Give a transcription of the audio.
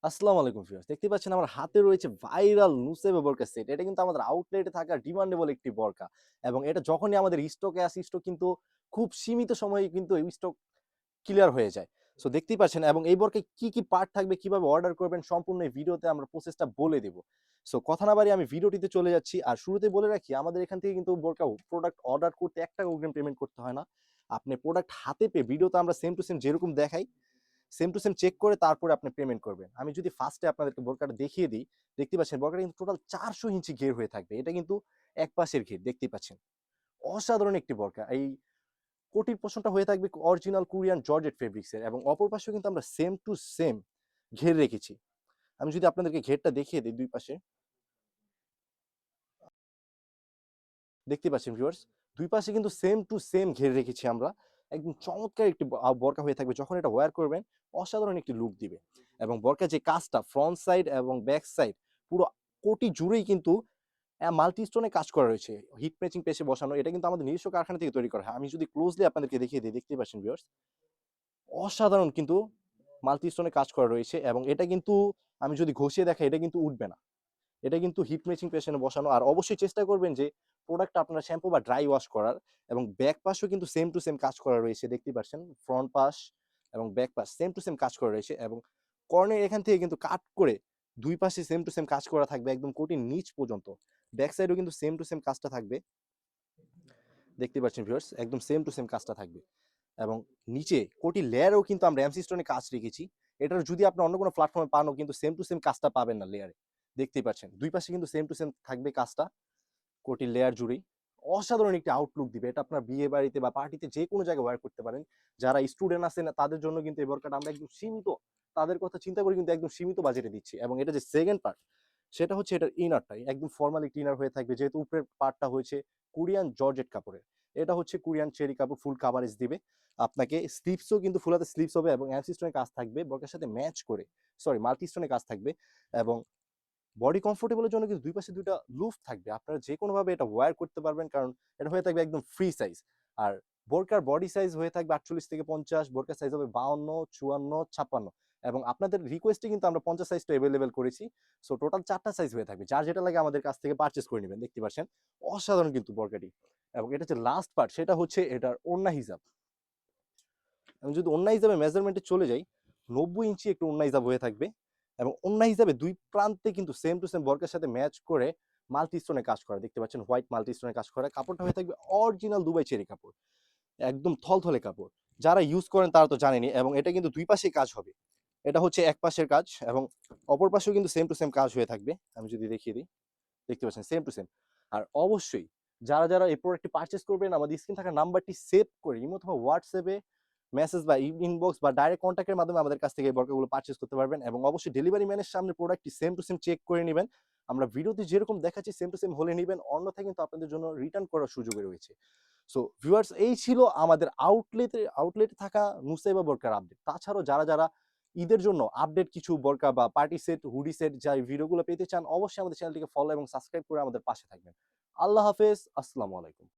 আসসালামু আলাইকুম ভিউয়ার্স। দেখতে পাচ্ছেন আমার হাতে রয়েছে ভাইরাল নুসেবা বোরকা সেট। এটা কিন্তু আমাদের আউটলেটে থাকা ডিমান্ডেবল একটি বোরকা এবং এটা যখনই আমাদের স্টকে আসে স্টক কিন্তু খুব সীমিত সময়ে কিন্তু এই স্টক ক্লিয়ার হয়ে যায়। সো দেখতেই পাচ্ছেন এবং এই বোরকায় কি পার্ট থাকবে, কিভাবে অর্ডার করবেন সম্পূর্ণ এই ভিডিওতে আমরা প্রসেসটা বলে দেব। সো কথা না বাড়িয়ে আমি ভিডিওটিতে চলে যাচ্ছি। আর শুরুতেই বলে রাখি আমাদের এখান থেকে কিন্তু বোরকা প্রোডাক্ট অর্ডার করতে ৳১ অগ্রিম পেমেন্ট করতে হয় না। আপনি প্রোডাক্ট হাতে পেয়ে ভিডিওতে আমরা সেম টু সেম যেরকম দেখাই সেম টু সেম চেক করে তারপরে আপনি পেমেন্ট করবেন। আমি যদি ফার্স্টে আপনাদেরকে বোরকাটা দেখিয়ে দিই, দেখতে পাচ্ছেন বোরকাটা কিন্তু টোটাল ৪০০ ইঞ্চি ঘের হয়ে থাকবে। এটা কিন্তু এক পাশের ঘের দেখতেই পাচ্ছেন। অসাধারণ একটি বোরকা। এই কোটির পোরশনটা হয়ে থাকবে অরিজিনাল কোরিয়ান জর্জেট ফেব্রিক্স এর এবং অপর পাশেও কিন্তু আমরা সেম টু সেম ঘের রেখেছি। আমি যদি আপনাদেরকে ঘেরটা দেখিয়ে দেই ২ পাশে, দেখতে পাচ্ছেন ভিউয়ার্স ২ পাশে কিন্তু সেম টু সেম ঘের রেখেছি আমরা। একদম চমৎকার একটি বোরকা হয়ে থাকবে। যখন এটা ওয়্যার করবেন অসাধারণ একটি লুক দিবে। এবং বোরকার যে কাজটা ফ্রন্ট সাইড এবং ব্যাক সাইড পুরো কোটি জুড়েই কিন্তু মাল্টি স্টোনে কাজ করা রয়েছে। হিট ম্যাচিং পেজে বসানো। এটা কিন্তু আমাদের নিজস্ব কারখানা থেকে তৈরি করা হয়। আমি যদি ক্লোজলি আপনাদেরকে দেখিয়ে দেই, দেখতেই পাচ্ছেন ভিউয়ার্স অসাধারণ কিন্তু মাল্টি স্টোনে কাজ করা রয়েছে এবং এটা কিন্তু আমি যদি ঘষিয়ে দেখাই এটা কিন্তু উঠবে না। এটা কিন্তু হিট ম্যাচিং পেছনে বসানো। আর অবশ্যই চেষ্টা করবেন যে প্রোডাক্টটা আপনারা শ্যাম্পু বা ড্রাই ওয়াশ করার এবং ব্যাক পাশেও কিন্তু সেম টু সেম কাজ করা রয়েছে। দেখতেই পাচ্ছেন ফ্রন্ট পাশ এবং back pass same to same কাজ করা রয়েছে এবং কর্নের এখান থেকে কিন্তু কাট করে ২ পাশে সেম টু সেম কাজ করা থাকবে একদম কোটির নিচ পর্যন্ত। ব্যাক সাইডেও কিন্তু সেম টু সেম কাজটা থাকবে। দেখতেই পাচ্ছেন ভিউয়ার্স একদম সেম টু সেম কাজটা থাকবে। এবং নিচে কোটি লেয়ারেও কিন্তু আমরা এমসি স্টোনে কাজ রেখেছি। এটার যদি আপনি অন্য কোনো প্ল্যাটফর্মে পানও কিন্তু সেম টু সেম কাজটা পাবেন না লেয়ারে। দেখতেই পাচ্ছেন। ২ পাশে কিন্তু সেম টু সেম থাকবে কাজটা কোটি লেয়ার জুড়েই। অসাধারণ একটি আউটলুক দিবে। এটা আপনার বিয়ে বাড়িতে বা পার্টিতে যেকোনো জায়গায় ওয়্যার করতে পারেন। যারা স্টুডেন্ট আছেন তাদের জন্য কিন্তু এই বোরকাটা আমরা একদম সীমিত তাদের কথা চিন্তা করে কিন্তু একদম সীমিত বাজেটে দিচ্ছি। এবং এটা যে সেকেন্ড পার্ট সেটা হচ্ছে এটার ইনারটাই। একদম ফরমাল একটি ইনার হয়ে থাকবে। যেহেতু উপরের পার্টটা হয়েছে কোরিয়ান জর্জেট কাপড়ের। এটা হচ্ছে কোরিয়ান চেরি কাপড় ফুল কাভারেজ দিবে। আপনাকে স্লিভসও কিন্তু ফুল হাতা স্লিভস হবে এবং এমসি স্টোনের কাজ থাকবে। বোরকার সাথে ম্যাচ করে মাল্টি স্টোনের কাজ থাকবে এবং বডি কমফোর্টেবল এর জন্য কিন্তু ২ পাশে ২ টা লুফ থাকবে। আপনারা যেকোনোভাবে এটা ওয়্যার করতে পারবেন কারণ এটা হয়ে থাকবে একদম ফ্রি সাইজ। আর বোরকার বডি সাইজ হয়ে থাকবে ৪৮ থেকে ৫০, বোরকার সাইজ হবে ৫২, ৫৪, ৫৬ এবং আপনাদের রিকোয়েস্টে কিন্তু আমরা ৫০ সাইজটা এভেইলেবল করেছি। সো টোটাল ৪ টা সাইজ হয়ে থাকবে। যার যেটা লাগে আমাদের কাছ থেকে পারচেজ করে নিবেন। দেখতে পাচ্ছেন। অসাধারণ কিন্তু বোরকাটি। এবং এটা যে লাস্ট পার্ট সেটা হচ্ছে এটার ওড়না হিজাব। আমি যদি ওড়না হিসাবে মেজারমেন্টে চলে যাই ৯০ ইঞ্চি একটু ওড়না হিসাব হয়ে থাকবে এবং ওড়না হিসাবে ২ প্রান্তে কিন্তু সেম টু সেম বর্কের সাথে ম্যাচ করে মাল্টি স্টোনে কাজ করা দেখতে পাচ্ছেন হোয়াইট মাল্টি স্টোনে কাজ করা কাপড়টা হয়ে থাকবে অরিজিনাল দুবাই চেরি কাপড় একদম থলথলে কাপড় যারা ইউজ করেন তারা তো জানেনই এবং এটা কিন্তু ২ পাশেই কাজ হবে এটা হচ্ছে এক পাশের কাজ এবং অপর পাশেও কিন্তু সেম টু সেম কাজ হয়ে থাকবে আমি যদি দেখিয়ে দিই দেখতে পাচ্ছেন সেম টু সেম আর অবশ্যই যারা এই প্রোডাক্টটি পারচেজ করবেন আমাদের স্ক্রিন থাকা নাম্বারটি সেভ করে ইমো অথবা হোয়াটসঅ্যাপে মেসেজ বা ইনবক্স বা ডাইরেক্ট কন্ট্যাক্টের মাধ্যমে আমাদের কাছ থেকে এই বর্কাগুলো পারচেজ করতে পারবেন এবং অবশ্যই ডেলিভারি ম্যানের সামনে প্রোডাক্টটি সেম টু সেম চেক করে নেবেন আমরা ভিডিওতে যেরকম দেখাচ্ছি সেম টু সেম হলে নেবেন অন্যথায় কিন্তু আপনাদের জন্য রিটার্ন করার সুযোগ রয়েছে সো ভিউয়ার্স এই ছিল আমাদের আউটলেটে থাকা নুসাইবা বোরকার আপডেট তাছাড়াও যারা ঈদের জন্য আপডেট কিছু বোরকা বা পার্টি সেট হুডি সেট যা ভিডিওগুলো পেতে চান অবশ্যই আমাদের চ্যানেলটিকে ফলো এবং সাবস্ক্রাইব করে আমাদের পাশে থাকবেন আল্লাহ হাফেজ আসসালামু আলাইকুম